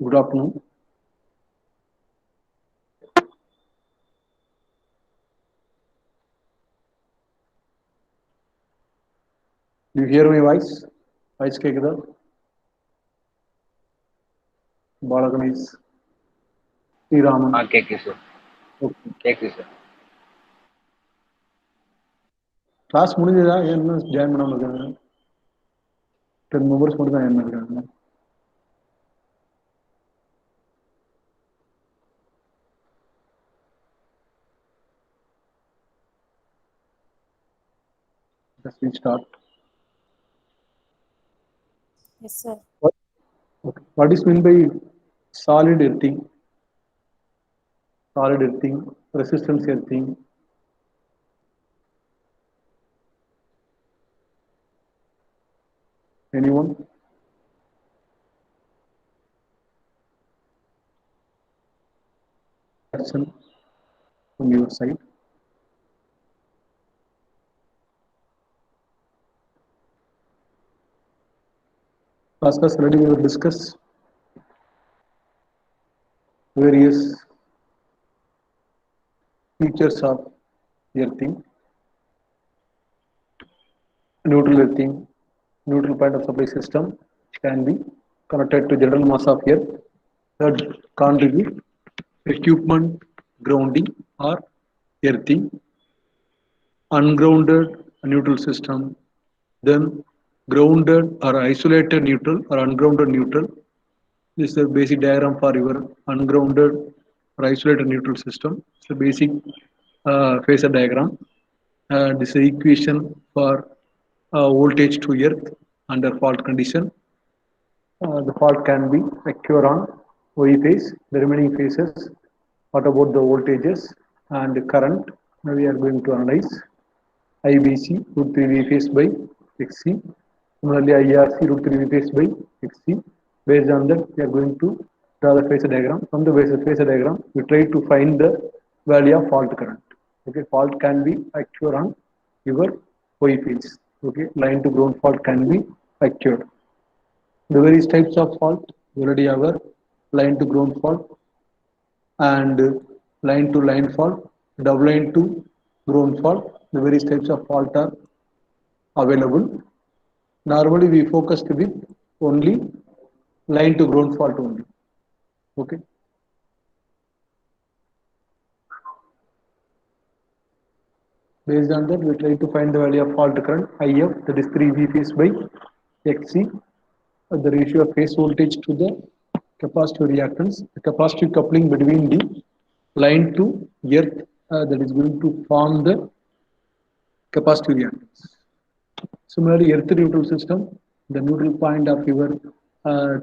Good afternoon. Do you hear my voice? Voice கேக்குதா? பாலகணேஷ், ஸ்ரீராமன். கேக்குது sir. Okay. கேக்குது sir. Class முடிஞ்சதா? ஏன் இன்னும் ஜாயின் பண்ணாம இருக்காங்க? 10 மெம்பர்ஸ் மட்டும் தான் ஜாயின் பண்ணிருக்காங்க. Let's start. Yes, sir. Okay. What is meant by solid earthing? Solid earthing, resistance earthing. Anyone? Question from your side. Last class already we will discuss various features of earthing. Neutral earthing, neutral point of supply system can be connected to general mass of earth. Third, contribute equipment grounding or earthing. Ungrounded neutral system, then grounded or isolated neutral or ungrounded neutral. This is the basic diagram for your ungrounded or isolated neutral system. It's the basic phasor diagram. This is the equation for voltage to earth under fault condition. The fault can be occur on Y phase, the remaining phases. What about the voltages and current? Now we are going to analyze IBC root 3 V phase by XC. Similarly, IRC root 3 V phase by XC. Based on that, we are going to draw the phasor diagram. From the phasor diagram, we try to find the value of fault current. Okay, fault can be occur on your Y phase. Okay, line to ground fault can be occurred. The various types of fault already have line to ground fault and line to line fault, double line to ground fault. The various types of fault are available. Normally we focused with only line to ground fault only. Okay. Based on that, we try to find the value of fault current IF, that is 3 V phase by XC, the ratio of phase voltage to the capacitive reactance, the capacitive coupling between the line to earth that is going to form the capacitive reactance. Similarly, earth neutral system, the neutral point of your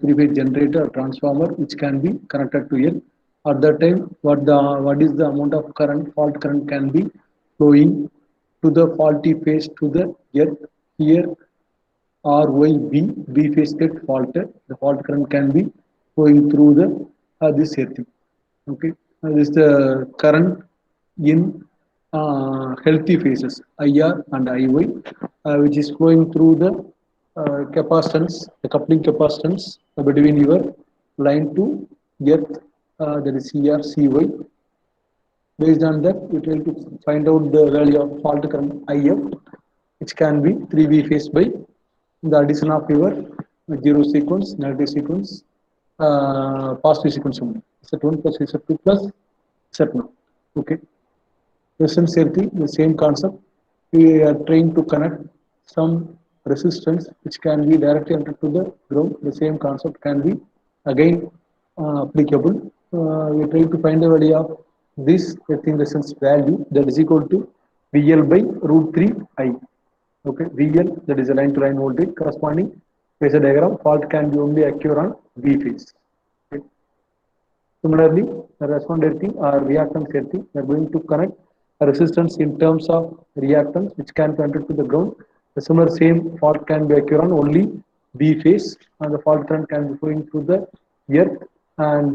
three-phase generator or transformer, which can be connected to earth. At that time, what is the amount of current, fault current can be flowing to the faulty phase to the earth. Here RYB, B phase get faulted. The fault current can be flowing through the this earthing. Okay, this is the current in healthy phases IR and IY, which is flowing through the capacitance, the coupling capacitance between your line to earth, that is CR CY. Based on that, we try to find out the value of fault current IF, which can be 3V phase by the addition of your zero sequence, negative sequence, positive sequence only. Z1 plus Z2 plus Z0. Okay. Resistance earthing, the same concept. We are trying to connect some resistance which can be directly entered to the ground. The same concept can be again applicable. We try to find the value of this earthing resistance value, that is equal to VL by root 3 I. Okay, VL, that is a line to line voltage corresponding phasor diagram. Fault can be only occur on V phase. Okay. Similarly, the response earthing or reactance earthing, we are going to connect a resistance in terms of reactance which can be entered to the ground. The similar same fault can be occur on only B phase, and the fault current can be flowing through the earth, and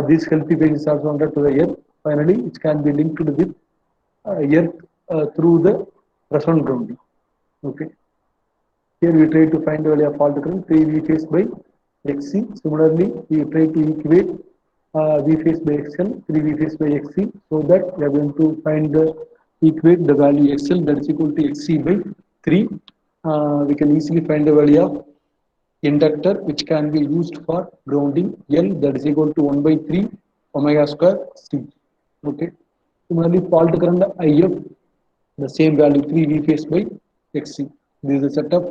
this healthy phase is also entered to the earth. Finally, it can be linked with earth through the resonant grounding. Okay. Here we try to find the value of fault current 3 V phase by XC. Similarly, we try to equate V face by XL, 3 V face by XC, so that we are going to find the equate the value XL that is equal to XC by 3. We can easily find the value of inductor which can be used for grounding L that is equal to 1 by 3 omega square C. Okay. Similarly, fault current IF, the same value 3 V face by XC. This is a setup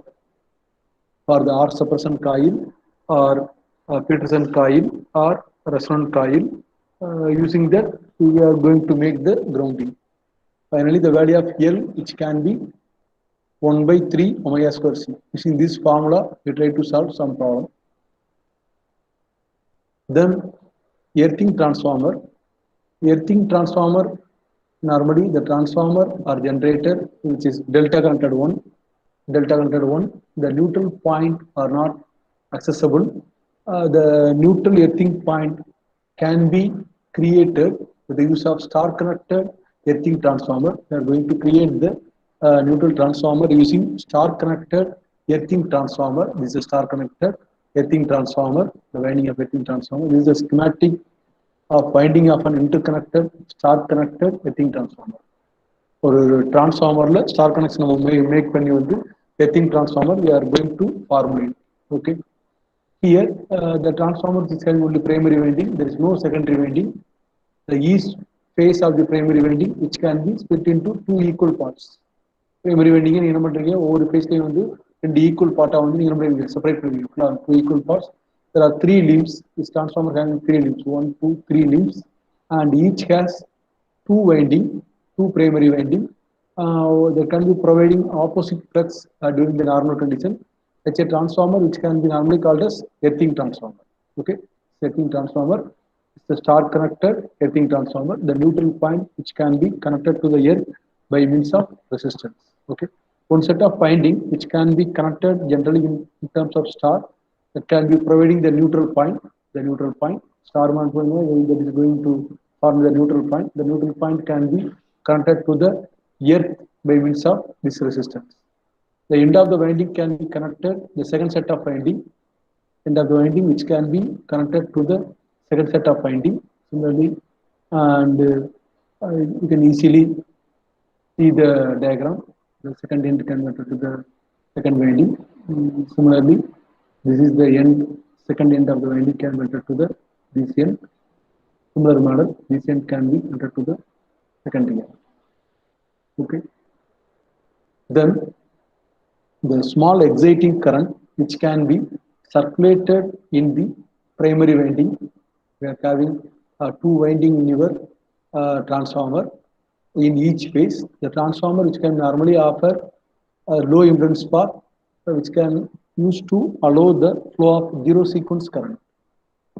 for the arc suppression coil or Peterson coil or resonant coil. Using that, we are going to make the grounding. Finally, the value of L which can be 1 by 3 omega square C. Using this formula, we try to solve some problem. Then earthing transformer. Earthing transformer, normally the transformer or generator which is delta connected one, the neutral point are not accessible. The neutral earthing point can be created with the use of star connected earthing transformer. We are going to create the neutral transformer using star connected earthing transformer. This is a star connected earthing transformer, the winding of earthing transformer. This is a schematic of winding of an interconnected star connected earthing transformer. ஒரு டிரான்ஸ்ஃபார்மர்ல star connection நம்ம make பண்ணி வந்து earthing transformer we are going to formulate. Okay. Here the transformer is having only primary winding, there is no secondary winding. The east face of the primary winding which can be split into two equal parts. Primary winding நீங்க என்ன பண்றீங்க, ஒவ்வொரு ஃபேஸ்லயும் வந்து ரெண்டு equal பார்ட்டா வந்து நீங்க என்ன பண்ணுவீங்க, செப்பரேட் பண்ணுவீங்க. Two equal parts. There are three limbs. This transformer having three limbs, 1, 2, 3 limbs, and each has two winding, two primary winding. They can be providing opposite flux during the normal condition. Such a transformer which can be normally called as earthing transformer. Okay, earthing transformer is the star connected earthing transformer. The neutral point which can be connected to the earth by means of resistance. Okay, one set of winding which can be connected generally in terms of star that can be providing the neutral point. The neutral point star that is going to form the neutral point. The neutral point can be connected to the earth by means of this resistance. The end of the winding can be connected, the second set of winding, end of the winding which can be connected to the second set of winding. Similarly, and you can easily see the diagram. The second end connected to the second winding. Similarly, this is the end, second end of the winding can be connected to the this end. Similar model, this end can be connected to the second end. Okay. Then the small exciting current which can be circulated in the primary winding. We are having two winding in your transformer in each phase. The transformer which can normally offer a low impedance path which can use to allow the flow of zero sequence current.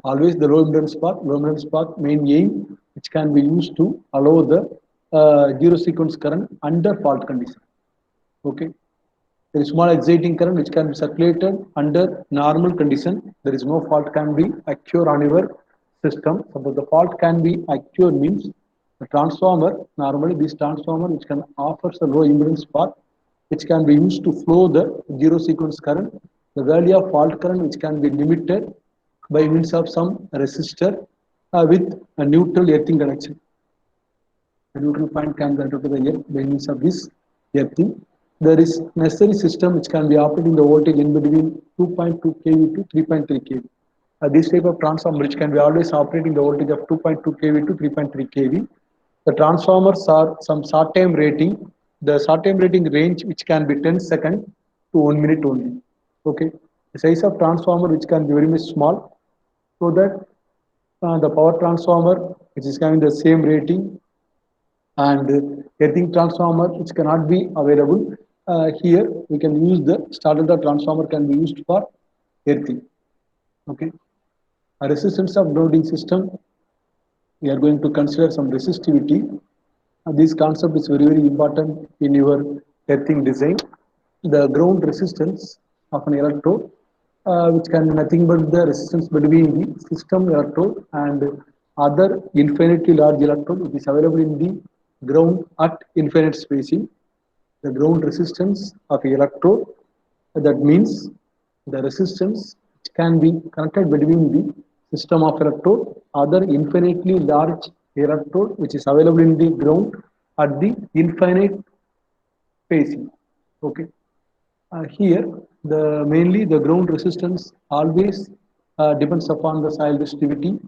Always the low impedance path main aim which can be used to allow the zero sequence current under fault condition. Okay. There is small exciting current which can be circulated under normal condition. There is no fault can be occur on your system. Suppose the fault can be occur means the transformer, normally this transformer which can offers a low impedance path which can be used to flow the zero sequence current. The value of fault current which can be limited by means of some resistor with a neutral earthing connection. The neutral point can be connected to the earth by means of this earthing. There is necessary system which can be operating the voltage in between 2.2 kV to 3.3 kV. This type of transformer which can be always operating the voltage of 2.2 kV to 3.3 kV. The transformers are some short time rating. The short time rating range which can be 10 seconds to 1 minute only. Okay. The size of transformer which can be very much small, so that the power transformer which is having the same rating and earthing transformer which cannot be available. Here we can use the starter transformer can be used for earthing. Okay. A resistance of loading system, we are going to consider some resistivity. This concept is very important in your earthing design. The ground resistance of an electrode which can be nothing but the resistance between the system electrode and other infinitely large electrode which is available in the ground at infinite spacing. The ground resistance of electrode, that means the resistance which can be connected between the system of electrode, other infinitely large electrode which is available in the ground at the infinite spacing. Okay. Here, the mainly the ground resistance always depends upon the soil resistivity.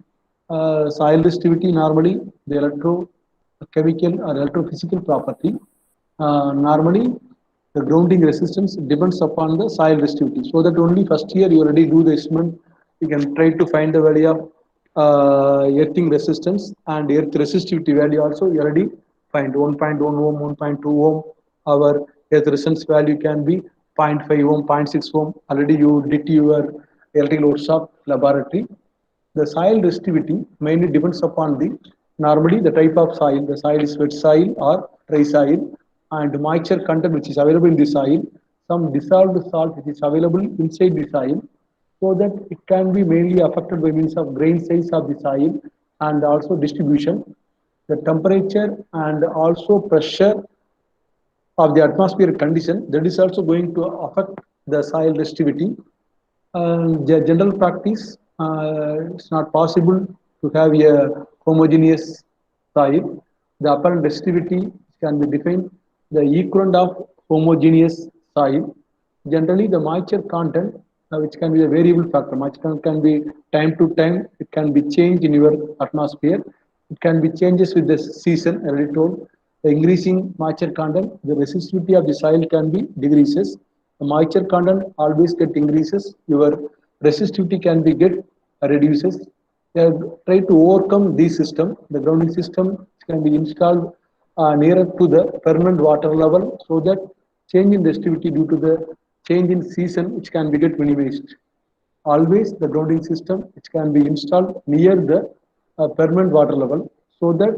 Soil resistivity normally the electrochemical or electrophysical property. Normally, the grounding resistance depends upon the soil resistivity. So that only first year you already do the estimate. You can try to find the value of earthing resistance and earth resistivity value also you already find 1.1 ohm, 1.2 ohm. Our earth resistance value can be zero point 0.5 ohm, zero point 0.6 ohm. Already you did your electrical workshop laboratory. The soil resistivity mainly depends upon the normally the type of soil. The soil is wet soil or dry soil, and moisture content which is available in the soil, some dissolved salt which is available inside the soil, so that it can be mainly affected by means of grain size of the soil and also distribution, the temperature and also pressure of the atmospheric condition that is also going to affect the soil resistivity. General practice, it's not possible to have a homogeneous soil. The apparent resistivity can be defined the equivalent of homogeneous soil. Generally, the moisture content, which can be a variable factor, moisture content can be time to time, it can be changed in your atmosphere. It can be changes with the season, I already told. The increasing moisture content, the resistivity of the soil can be decreases. The moisture content always get increases, your resistivity can be get reduces. They have tried to overcome this system. The grounding system can be installed nearer to the permanent water level so that change in resistivity due to the change in season which can be get minimized. Always the grounding system which can be installed near the permanent water level so that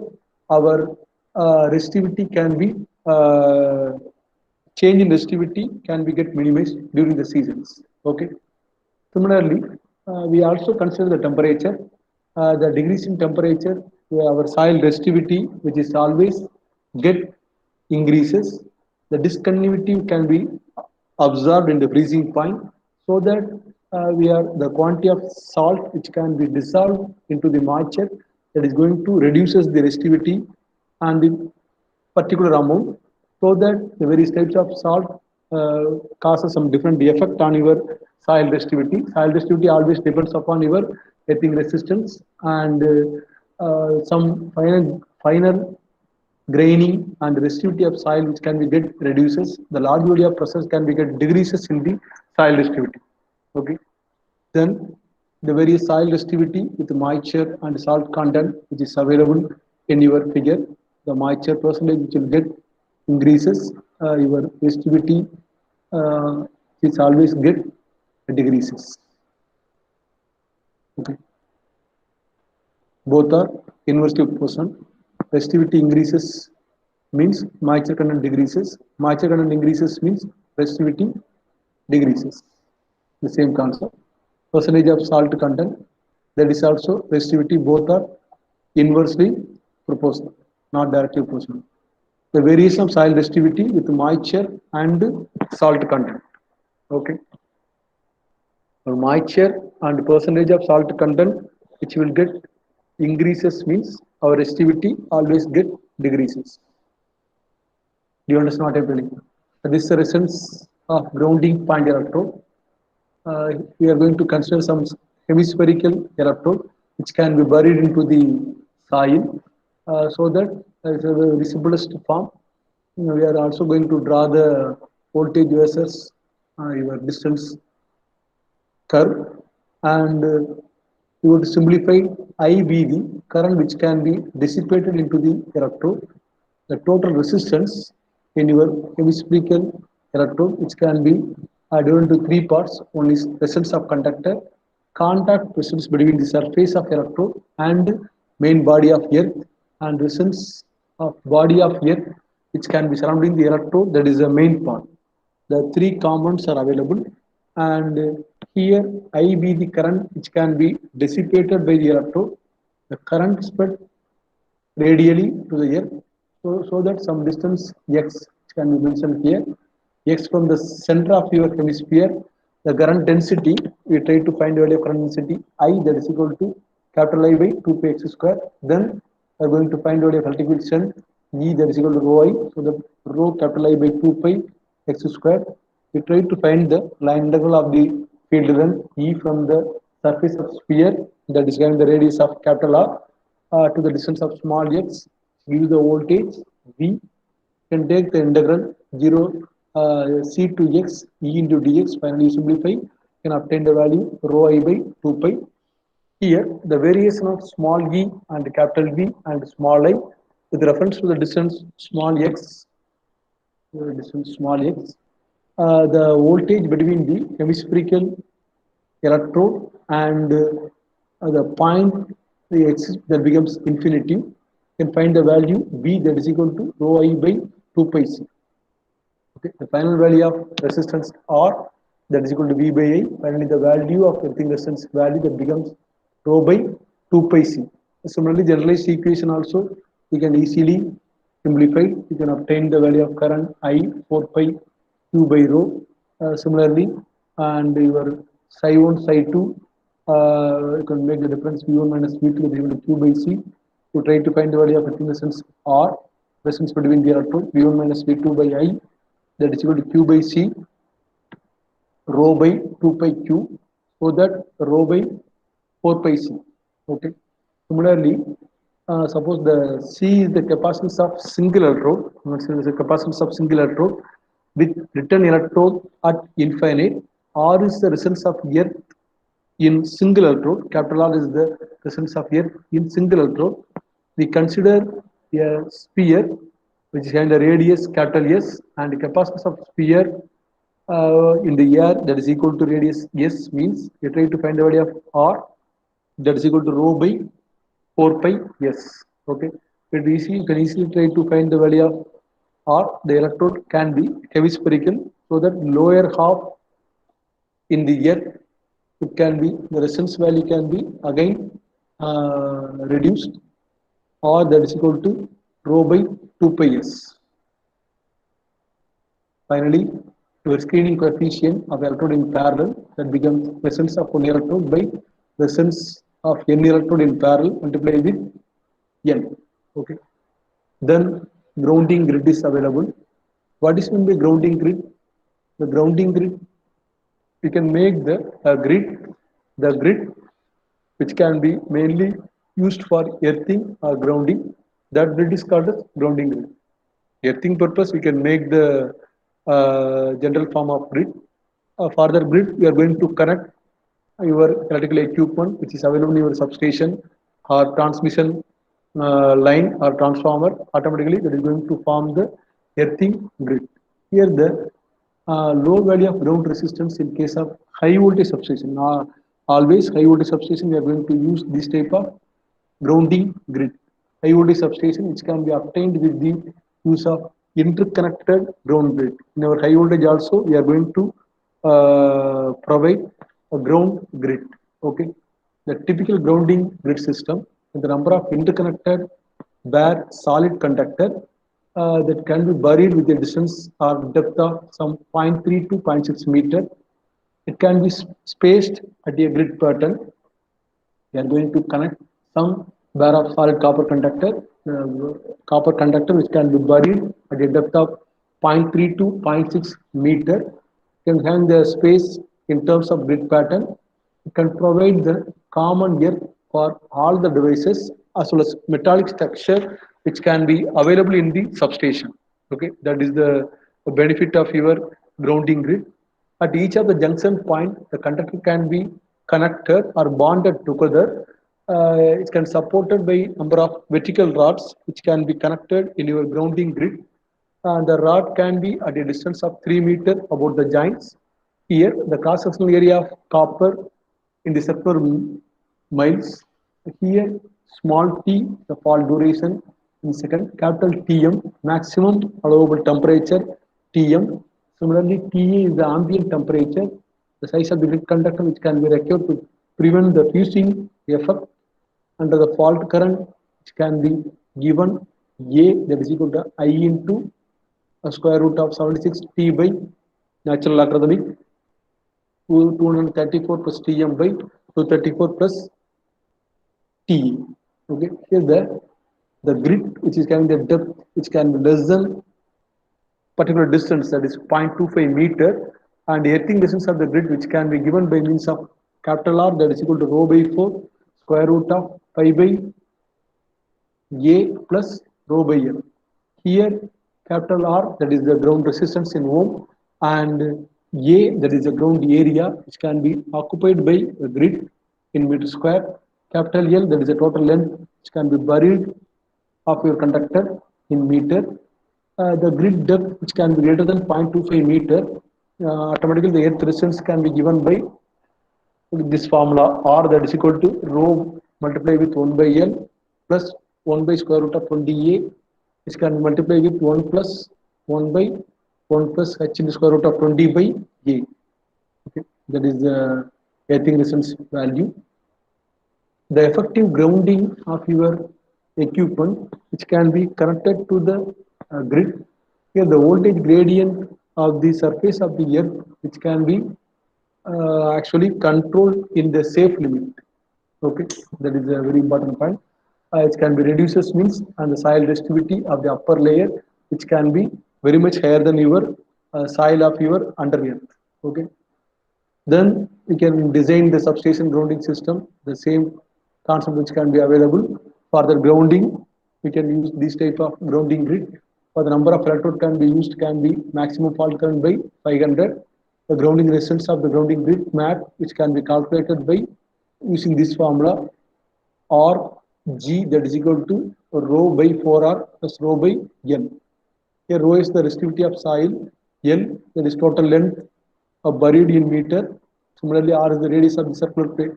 our resistivity can be change in resistivity can be get minimized during the seasons. Okay. Similarly, we also consider the temperature. The degrees in temperature, our soil resistivity, which is always get increases. The discontinuity can be observed in the freezing point, so that we are the quantity of salt which can be dissolved into the moisture that is going to reduces the resistivity and the particular amount, so that the various types of salt causes some different effect on your soil resistivity. Soil resistivity always depends upon your earthing resistance and some finer graining and resistivity of soil which can be get reduces. The large area process can be get decreases in the soil resistivity. Okay. Then the various soil resistivity with moisture and salt content which is available in your figure, the moisture percentage which will get increases, your resistivity is always get decreases. Okay. Both are inversely proportional. Resistivity increases means moisture content decreases. Moisture content increases means resistivity decreases. The same concept. Percentage of salt content, that is also resistivity, both are inversely proportional, not directly proportional. The variation of soil resistivity with moisture and salt content. Okay. So moisture and percentage of salt content which will get increases means our resistivity always get decreases. Do you understand what I'm telling? This is the results of grounding point electrode. We are going to consider some hemispherical electrode which can be buried into the soil so that as a visiblest form. We are also going to draw the voltage versus your distance curve, and we would simplify I be the current which can be dissipated into the electrode, the total resistance in your hemispherical electrode which can be divided into three parts. One is resistance of conductor, contact resistance between the surface of electrode and main body of earth, and resistance of body of earth which can be surrounding the electrode, that is the main part. The three components are available, and here I be the current which can be dissipated by the electrode. The current spread radially to the earth, so that some distance x can be mentioned here. X from the center of your hemisphere, the current density we try to find the value of current density I, that is equal to capital I by 2 pi x square. Then we are going to find the value of electric field strength E, that is equal to rho I. So the rho capital I by 2 pi x square. We try to find the line integral of the field length E from the surface of sphere, that is given the radius of capital R, to the distance of small x, gives the voltage V. Can take the integral 0 c to x e into dx. Finally simplify, can obtain the value rho I by 2 pi. Here the variation of small e and capital V and small I with reference to the distance small x, the voltage between the hemispherical electrode and the point the x that becomes infinity, can find the value V, that is equal to rho I by 2 pi c. Okay, the final value of resistance R, that is equal to V by I. Finally, the value of earthing resistance value, that becomes rho by 2 pi c. Similarly, generalized equation also we can easily simplify. You can obtain the value of current I 4 pi q by rho. Similarly, and your psi 1 psi 2, you can make the difference V1 minus V2 is equal to q by c. To try to find the value of earthing resistance R, resistance between the electrode, V1 minus V2 by I, that is equal to q by c rho by 2 pi q, so that rho by 4 pi c. Okay. Similarly, suppose the c is the capacitance of single electrode, the capacitance of single electrode with return electrode at infinite. R is the resistance of earth in single electrode. Capital R is the resistance of earth in single electrode. We consider a sphere which has a radius capital S, and the capacitance of sphere in the air, that is equal to radius S, means you try to find the value of R, that is equal to rho by 4 pi S. Okay, you can easily try to find the value of R. The electrode can be hemispherical, so that lower half in the earth, it can be the resistance value can be again reduced, or that is equal to rho by 2 pi S. Finally, your screening coefficient of electrode in parallel, that becomes resistance of one electrode by resistance of n electrode in parallel multiplied with n. Okay. Then grounding grid is available. What is meant by grounding grid? The grounding grid, we can make the grid which can be mainly used for earthing or grounding. That grid is called as grounding grid. Earthing purpose, we can make the general form of grid. For the grid, we are going to connect your electrical equipment which is available in your substation or transmission line or transformer. Automatically, that is going to form the earthing grid. Here, the low value of ground resistance in case of high voltage substation. Always high voltage substation, we are going to use this type of grounding grid. High voltage substation which can be obtained with the use of interconnected ground grid. In our high voltage also, we are going to provide a ground grid. Okay, the typical grounding grid system with the number of interconnected bare solid conductor that can be buried with a distance or depth of some 0.3 to 0.6 meter. It can be spaced at a grid pattern. We are going to connect some bare of solid copper conductor which can be buried at a depth of 0.3 to 0.6 meter. Can hang the space in terms of grid pattern. It can provide the common earth for all the devices, as well as metallic structure which can be available in the substation. Okay, that is the benefit of your grounding grid. At each of the junction point, the conductor can be connected or bonded together. It can supported by number of vertical rods which can be connected in your grounding grid. The rod can be at a distance of 3 meters about the joints. Here, the cross-sectional area of copper in the circular miles. Here, small t, the fault duration in second, capital Tm, maximum allowable temperature Tm. Similarly, Ta is the ambient temperature, the size of the grid conductor which can be required to prevent the fusing effect under the fault current, which can be given A, that is equal to I into a square root of 76 T by natural logarithmic. 234 plus Tm by 234 plus Te. Okay, here the grid which is having the depth which can be less than particular distance, that is 0.25 meter, and earthing distance of the grid which can be given by means of capital R, that is equal to rho by 4 square root of pi by A plus rho by L. Here capital R, that is the ground resistance in ohm, and A, that is the ground area which can be occupied by the grid in meter square. Capital L, that is the total length which can be buried of your conductor in meter. The grid depth which can be greater than 0.25 meter, automatically the earth resistance can be given by this formula, R, that is equal to rho multiplied with 1 by L plus 1 by square root of 20A, which can be multiplied with 1 plus 1 by 1 plus h in the square root of 20 by A. Okay, that is the earthing resistance value. The effective grounding of your equipment which can be connected to the grid. Here the voltage gradient of the surface of the earth which can be actually controlled in the safe limit. Okay, that is a very important point. It can be reduces means and the soil resistivity of the upper layer which can be very much higher than your soil of your under earth. Okay, then we can design the substation grounding system, the same concept which can be available. For the grounding, we can use this type of grounding grid. For the number of electrode can be maximum fault current by 500. The grounding resistance of the grounding grid map, which can be calculated by using this formula, or G, that is equal to rho by 4R plus rho by N. Here rho is the resistivity of soil, L, that is total length of buried in meter. Similarly, R is the radius of the circular plate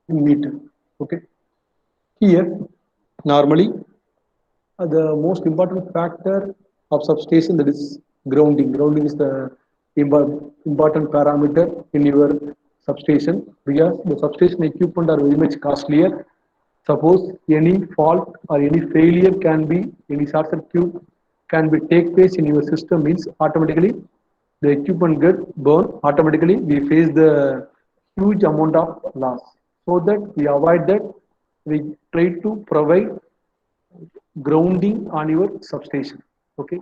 in meter. Okay. Here, normally, the most important factor of substation, that is grounding. Grounding is the important parameter in your substation because the substation equipment are very much costlier. Suppose any fault or any failure can be, any short circuit can be take place in your system, means automatically the equipment get burned, automatically we face the huge amount of loss. So that we avoid that, we try to provide grounding on your substation. Okay,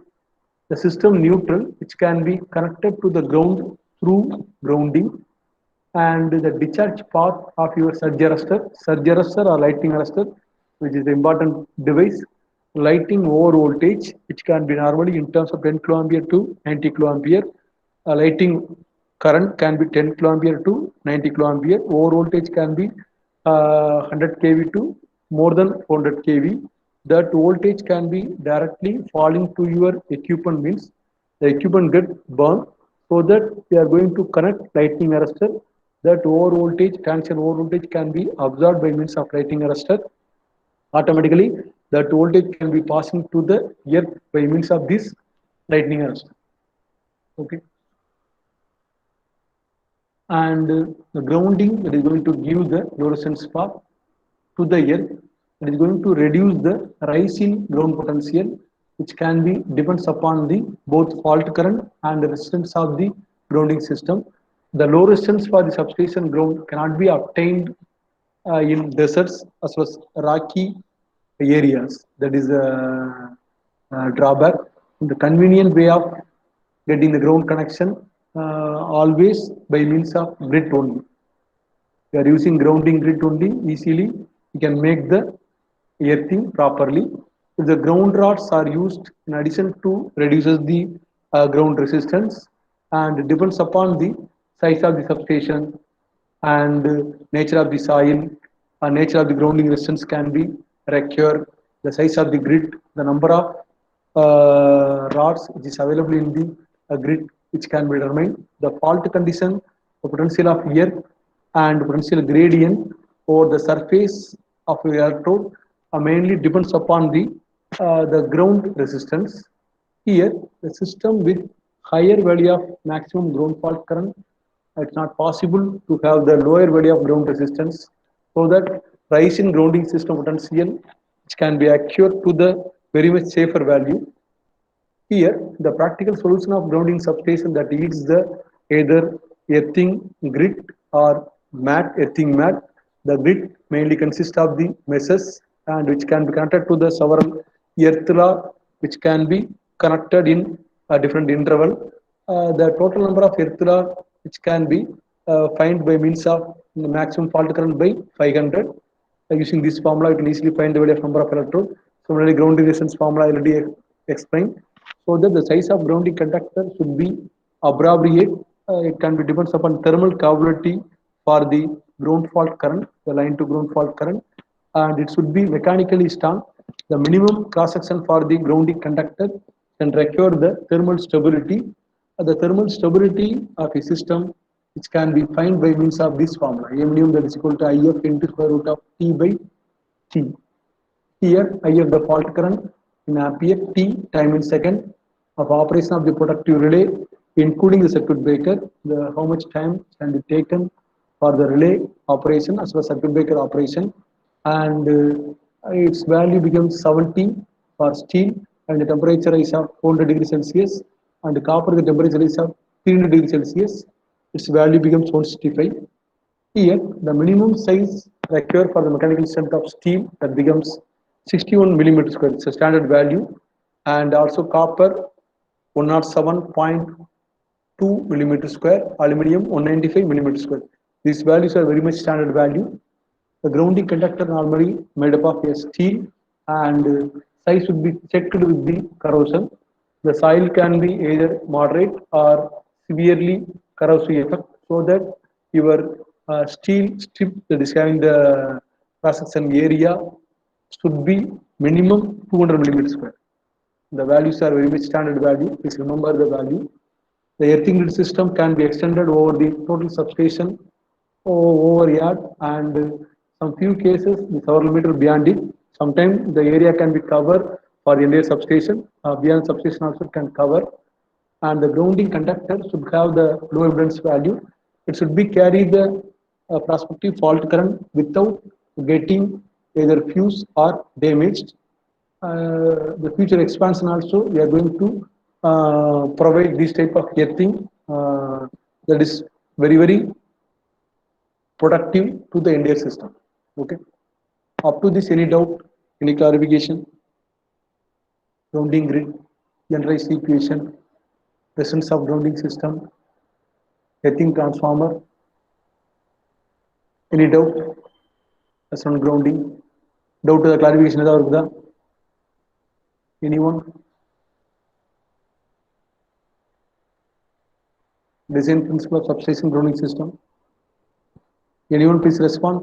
the system neutral which can be connected to the ground through grounding, and the discharge path of your surge arrestor or lighting arrestor, which is the important device, lighting over voltage which can be normally in terms of 10 kiloampere to 90 kiloampere. Lighting current can be 10 kiloampere to 90 kiloampere. Over voltage can be 100 kV to more than 400 kV. That voltage can be directly falling to your equipment, means the equipment get burned. So that we are going to connect lightning arrestor, that over voltage, transient over voltage can be absorbed by means of lightning arrestor. Automatically that voltage can be passing to the earth by means of this lightning arrestor. Okay, and the grounding that is going to give the fluorescence path to the earth, it is going to reduce the rise in ground potential which can be depends upon the both fault current and the resistance of the grounding system. The low resistance for the substation ground cannot be obtained in deserts as well as rocky areas. That is a drawback. The convenient way of getting the ground connection always by means of grid only. We are using grounding grid only, easily you can make the earthing properly. If the ground rods are used in addition to reduces the ground resistance, and it depends upon the size of the substation and nature of the soil, nature of the grounding resistance can be required, the size of the grid, the number of rods which is available in the grid which can be determined, the fault condition, the potential of earth and potential gradient over the surface of the electrode mainly depends upon the ground resistance. Here, the system with higher value of maximum ground fault current, it's not possible to have the lower value of ground resistance, so that rise in grounding system potential which can be acquired to the very much safer value. Here, the practical solution of grounding substation that yields the either earthing grid or mat, earthing mat. The grid mainly consists of the meshes and which can be connected to the several earth law which can be connected in a different interval. The total number of earth law which can be find by means of the maximum fault current by 500. Using this formula, you can easily find the value of number of electrodes. Similarly, grounding resistance formula I already explained. So that the size of grounding conductor should be appropriate. It can be depends upon thermal capability for the ground fault current, the line to ground fault current, and it should be mechanically strong. The minimum cross section for the grounding conductor can require the thermal stability. The thermal stability of a system which can be found by means of this formula, mu that is equal to IF into square root of T by T. Here, IF the fault current in ampere, T time in second of operation of the protective relay, including the circuit breaker, how much time can be taken for the relay operation as well as circuit breaker operation, and its value becomes 70 for steel, and the temperature is of 400 degrees Celsius, and copper the temperature is of 300 degrees Celsius, its value becomes 165. Here, the minimum size required for the mechanical strength of steel that becomes 61 millimeter square. It's a standard value, and also copper 107.2 millimeter square, aluminum 195 millimeter square. These values are very much standard value. The grounding conductor normally made up of a steel, and size should be checked with the corrosion. The soil can be either moderate or severely corrosive effect, so that your steel strip that is having the cross section area should be minimum 200 millimeter square. The values are very much standard value. Please remember the value. The earthing grid system can be extended over the total substation over yard, and some few cases the several meter beyond it. Sometimes the area can be covered for the entire substation. Beyond substation also can cover, and the grounding conductor should have the low impedance value. It should be carry the prospective fault current without getting either fused or damaged. The future expansion also we are going to provide this type of earthing that is very productive to the entire system. Okay. Up to this, any doubt, any clarification? Grounding grid, generalized equation, presence of grounding system, earthing transformer. Any doubt? That's on grounding. Doubt to the clarification ஏதாவது இருக்குதா? Anyone? Design principle of substation grounding system. Anyone please respond?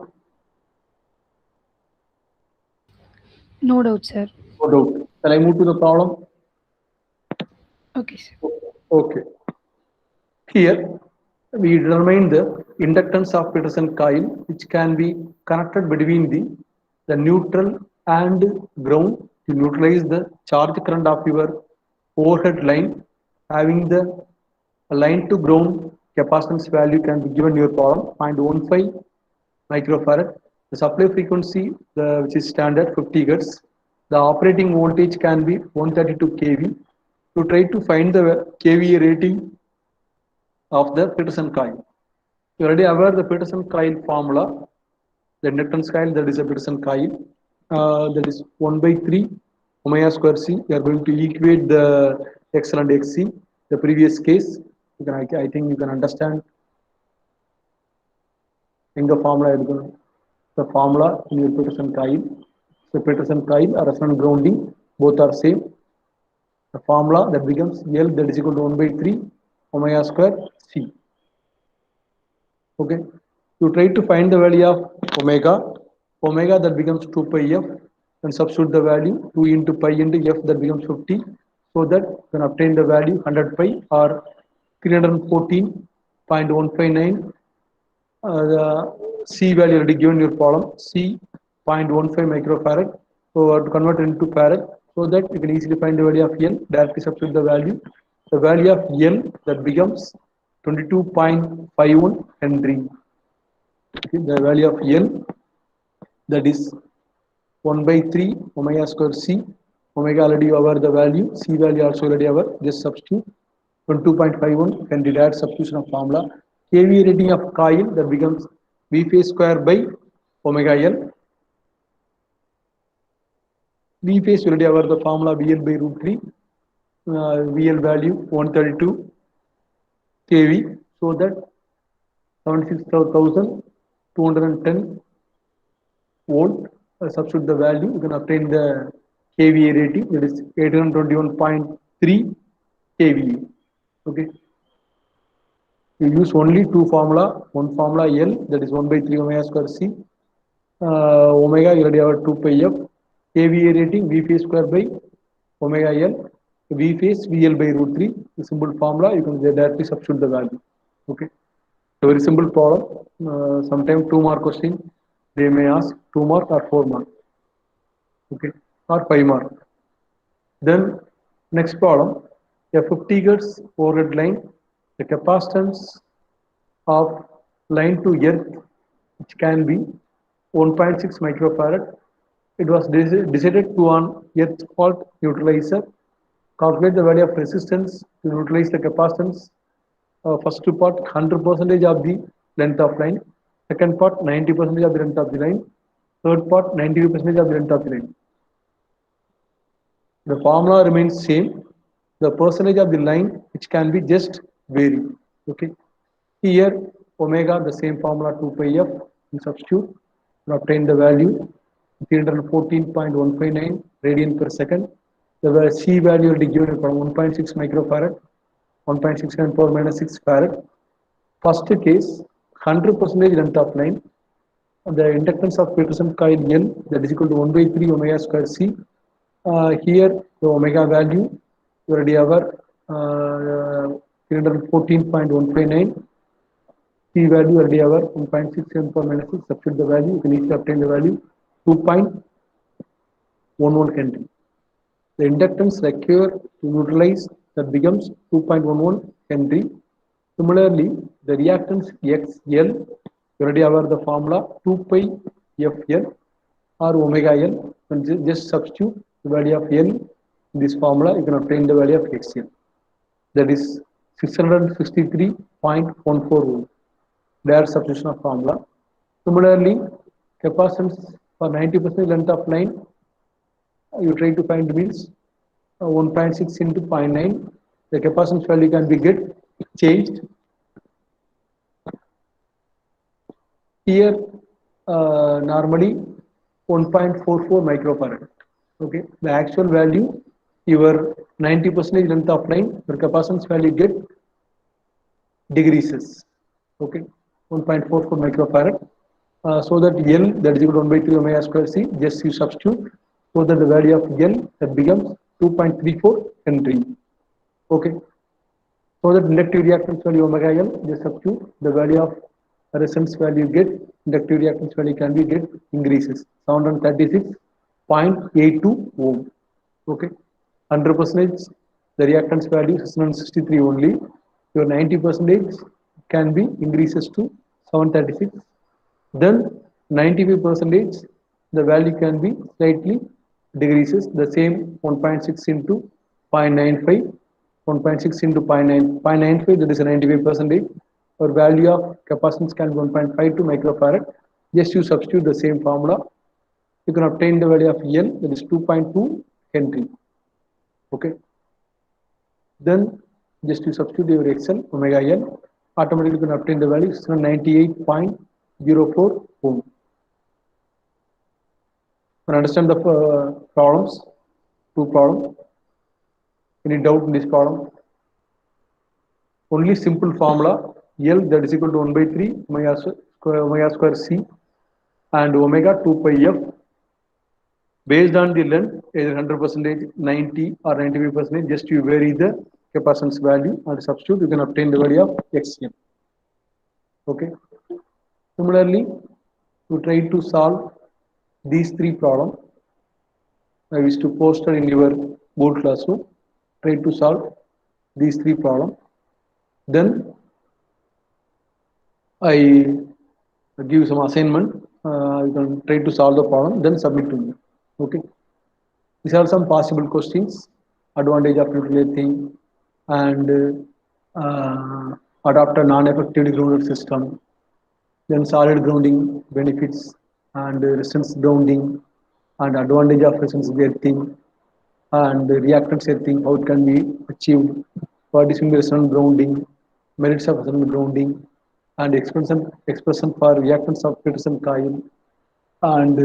No doubt, sir. No doubt. Shall I move to the problem? Okay, sir. Okay. Here we determine the inductance of Peterson coil, which can be connected between the neutral and ground to neutralize the charge current of your overhead line. Having the line to ground capacitance value can be given your problem 0.15 microfarad. The supply frequency, which is standard 50 Hz. The operating voltage can be 132 kV. To try to find the kVA rating of the Peterson coil. You already aware the Peterson coil formula. The inductance coil, that is a Peterson coil. That is 1 by 3 omega square C. We are going to equate the XL and XC. The previous case, I think you can understand in the formula. The formula in your Peterson coil. So Peterson coil or resonant grounding, both are same. The formula that becomes L that is equal to 1 by 3 omega square C. Okay. You try to find the value of omega. Omega that becomes 2 pi f, and substitute the value 2 into pi into f that becomes 50. So that you can obtain the value 100 pi or 314.159. The C value already given your problem. C 0.15 microfarad. So to convert it into farad, so that you can easily find the value of L. Directly substitute the value. The value of L that becomes 22.51 Henry. Okay, the value of L that is 1 by 3 omega square C. Omega already over the value. C value also already over. Just substitute 22.51 can be direct substitution of formula. kVA rating of coil, that becomes V phase square by omega L. V phase already have the formula VL by root 3, VL value 132 kV, so that 76,210 volt. Substitute the value, you can obtain the kVA rating, that is 821.3 kVA. Okay, you use only two formula, one formula L, that is 1 by 3 omega square C, omega you already have 2 pi f, kVA rating V phase square by omega L, V phase VL by root 3, the simple formula, you can directly substitute the value. Okay, a very simple problem. Sometimes 2 mark question they may ask 2 mark or 4 mark. Okay, or 5 mark. Then next problem, a 50 hertz overhead line, the capacitance of line to earth, which can be 1.6 microfarad. It was decided to on earth fault neutralizer. Calculate the value of resistance to neutralize the capacitance. First part 100% of the length of line, second part 90% of the length of the line, third part 92% of the length of the line. The formula remains same. The percentage of the line which can be just vary. Okay. Here omega, the same formula 2 pi f, and substitute and obtain the value 314.159 radian per second. The C value will be given from 1.6 microfarad, 1.67 power minus 6 farad. First case, 100% length of line. The inductance of Peterson coil L, that is equal to 1 by 3 omega square C. Here the omega value you already have 314.159. C value already have 1.67 per minus 6. Substitute the value, you can easily obtain the value 2.11 Henry. The inductance required to neutralize, that becomes 2.11 Henry. Similarly, the reactance XL, you already have the formula 2 pi FL or omega L, and just substitute the value of L in this formula, you can obtain the value of XL, that is 663.14 volt. Direct substitution of formula. Similarly, capacitance for 90% length of line, you try to find means 1.6 into 0.9. The capacitance value can be get changed. Here normally 1.44 microfarad. Okay, the actual value, your 90% length of line, your capacitance value get decreases. Okay, 1.44 microfarad. So that L, that is equal to 1 by 3 omega square C, just you substitute, so that the value of L, that becomes 2.34 Henry. Okay, so that inductive reactance value omega L, just substitute the value of resistance value get, inductive reactance value can be get increases 736.82 ohm. Okay, 100% the reactance value 663 only. Your 90% can be increases to 736. Then 95% the value can be slightly decreases, the same 1.6 into 0.95, 1.6 into 0.95, that is 95%. Or value of capacitance can be 1.52 microfarad. Just you substitute the same formula, you can obtain the value of L, that is 2.2 Henry. Okay, then just you substitute your XL omega L, automatically you can obtain the value 98.04 ohm. You can understand the problems, two problems. Any doubt in this problem? Only simple formula L, that is equal to 1 by 3 omega square C and omega 2 pi f, based on the length, either 100%, 90 or 95%, just you vary the capacitance value and substitute, you can obtain the value of XM. Okay, similarly, you try to solve these three problems. I wish to post in your board classroom. Try to solve these three problems. Then I give some assignment. You can try to solve the problem, then submit to me. Okay, these are some possible questions: advantage of nuclear thing and adopt a non-effectively grounded system, then solid grounding benefits and resistance grounding and advantage of resistance earthing and reactance earthing, how it can be achieved, what is resistance grounding, merits of resistance grounding, and expression for reactance of Peterson coil and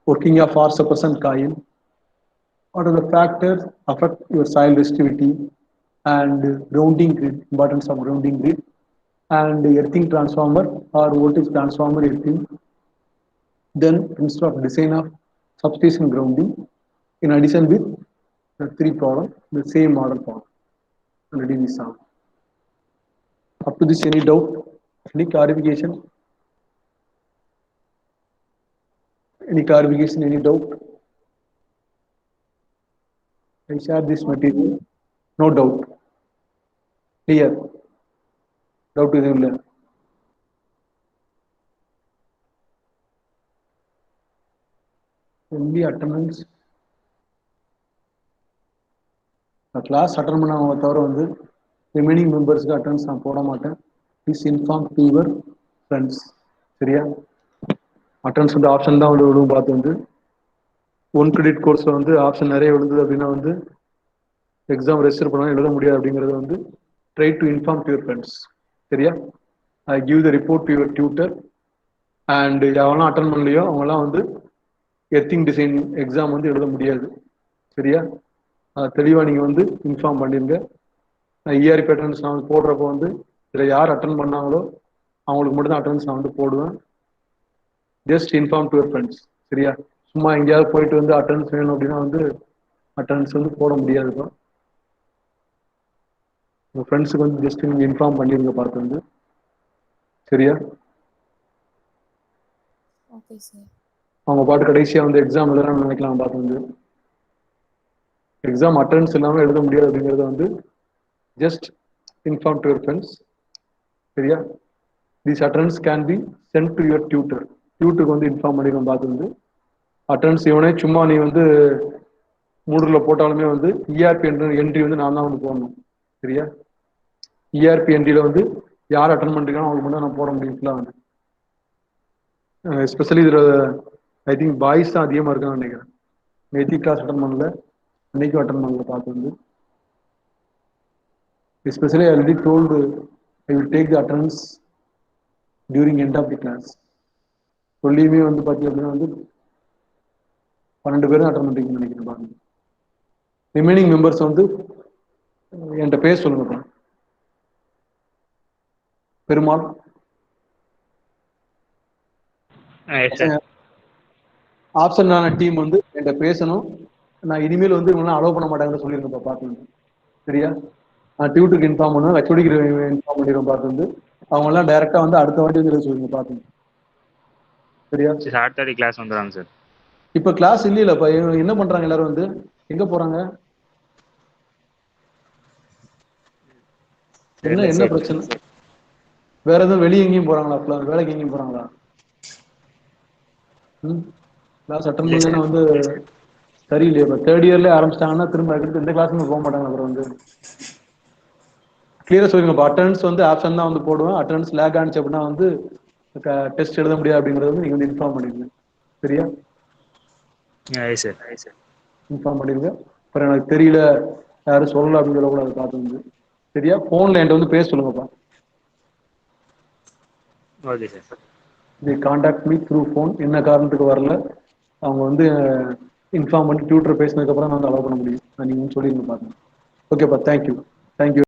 working of force suppression coil. What are the factors affect your soil resistivity and grounding grid, importance of grounding grid, and earthing transformer or voltage transformer earthing. Then instead of design of substation grounding, in addition with the three problems, the same model problem already we saw. Up to this, any doubt, any clarification? Any clarification, any doubt? I share this material. No doubt. Clear. Doubt is in there. Only attendance. Class attend பண்ணவங்க தவிர வந்து remaining மெம்பர்ஸ்க்கு attendance நான் போட மாட்டேன். Please inform to your friends. சரியா? Attendance வந்து option தான் வந்து விழுவும். பார்த்து வந்து 1 கிரெடிட் கோர்ஸில் வந்து ஆப்ஷன் நிறைய விழுந்தது அப்படின்னா வந்து எக்ஸாம் ரெஜிஸ்டர் பண்ணாலும் எழுத முடியாது அப்படிங்கிறது வந்து try to inform to your friends. சரியா? I give the report to your tutor and எவெல்லாம் அட்டன் பண்ணலையோ அவங்களாம் வந்து எர்த்திங் டிசைன் எக்ஸாம் வந்து எழுத முடியாது. சரியா? தெளிவாக நீங்கள் வந்து இன்ஃபார்ம் பண்ணிடுங்க. இஆர்பி அட்டன்ஸ் நான் வந்து போடுறப்போ வந்து இதில் யார் அட்டன் பண்ணாங்களோ அவங்களுக்கு மட்டும் தான் அட்டன்ஸ் நான் வந்து போடுவேன். Just inform to your friends. சரியா? சும்மா எங்கேயாவது போயிட்டு வந்து அட்டன்ஸ் வேணும் அப்படின்னா வந்து அட்டன்ஸ் வந்து போட முடியாதுப்பா. உங்கள் ஃப்ரெண்ட்ஸுக்கு வந்து ஜஸ்ட் நீங்கள் இன்ஃபார்ம் பண்ணிடுங்க பார்த்து வந்து. சரியா? Okay sir. அவங்க பாட்டு கடைசியாக வந்து எக்ஸாம் எழுதலாம்னு நினைக்கலாம். பார்த்து வந்து எக்ஸாம் அட்டன்ஸ் இல்லாமல் எழுத முடியாது அப்படிங்கிறத வந்து just inform to your friends. சரியா? This attendance can be sent to your tutor. டியூட்டருக்கு வந்து இன்ஃபார்ம் பண்ணிடுவோம். பார்த்து வந்து அட்டன்ஸ் இவனே சும்மா நீ வந்து மூடில் போட்டாலுமே வந்து இஆர்பி என்ட்ரி வந்து நான் தான் வந்து போடணும். சரியா? இஆர்பி என்ட்ரியில் வந்து யார் அட்டன் பண்ணிருக்கானோ அவங்களுக்கு மட்டும் நான் போட முடியும். ஃபுல்லாக வந்து எஸ்பெஷலி இதில் ஐ திங்க் பாய்ஸ் தான் அதிகமாக இருக்கான்னு நினைக்கிறேன். நேத்தி கிளாஸ் அட்டன் பண்ணல, அன்னைக்கும் அட்டன் பண்ணல. பார்த்து வந்து especially I already told I will take the attendance during end of the class. சொல்லியுமே வந்து பார்த்தீங்க அப்படின்னா வந்து 12 பேரும் அட்டன் பண்ணுறீங்கன்னு நினைக்கிறேன். பாருங்க, ரிமைனிங் மெம்பர்ஸ் வந்து என்கிட்ட பேச சொல்லுங்கப்பா. பெருமாள் ஆப்ஷனான டீம் வந்து என்கிட்ட பேசணும். நான் இனிமேல் வந்து இவங்களாம் அலோவ் பண்ண மாட்டாங்கன்னு சொல்லியிருந்தேன்ப்பா. பார்த்து சரியா? நான் டியூட்டருக்கு இன்ஃபார்ம் பண்ணுவேன், ஹெச்ஓடிக்கு இன்ஃபார்ம் பண்ணிடுவோம். பார்த்து வந்து அவங்கெல்லாம் டைரெக்டாக வந்து அடுத்த வாட்டி வந்து சொல்லுங்க. பார்த்து சரியா? 8:30 கிளாஸ் வந்துடுறாங்க சார். இப்போ கிளாஸ் இல்லையிலப்பா. என்ன பண்ணுறாங்க எல்லாரும் வந்து எங்கே போகிறாங்க? என்ன பிரச்சனை? வேற எதுவும் வெளியே எங்கேயும் போகிறாங்களா? வேலைக்கு எங்கேயும் போகிறாங்களா? கிளாஸ் அட்டன் பண்ணா வந்து சரியில்லையா? இப்போ 3rd இயர்லேயே ஆரம்பிச்சிட்டாங்கன்னா திரும்ப அடுத்து எந்த கிளாஸுமே போக மாட்டாங்க. அப்புறம் வந்து கிளியராக சொல்லுங்கப்பா. அட்டெண்டன்ஸ் வந்து ஆப்ஷன் தான் வந்து போடுவேன். அட்டெண்டன்ஸ் லேக் ஆனிச்சு அப்படின்னா வந்து டெஸ்ட் எழுத முடியாது அப்படிங்கிறது வந்து நீங்கள் வந்து இன்ஃபார்ம் பண்ணிடுங்க. சரியா? இன்ஃபார்ம் பண்ணிடுங்க. அப்புறம் எனக்கு தெரியல, யாரும் சொல்லலை அப்படின்னு சொல்லக்கூடாது. பார்த்து வந்து சரியா? ஃபோனில் என்கிட்ட வந்து பேச சொல்லுங்கப்பா. Okay sir. The contact me through phone. என்ன காரணத்துக்கு வரல அவங்க வந்து இன்ஃபார்ம் பண்ணி டியூட்டர் பேசினதுக்கப்புறம் நான் வந்து அலோவ் பண்ண முடியும். நீங்கள் சொல்லிடுங்க. பாருங்க. ஓகேப்பா. தேங்க்யூ.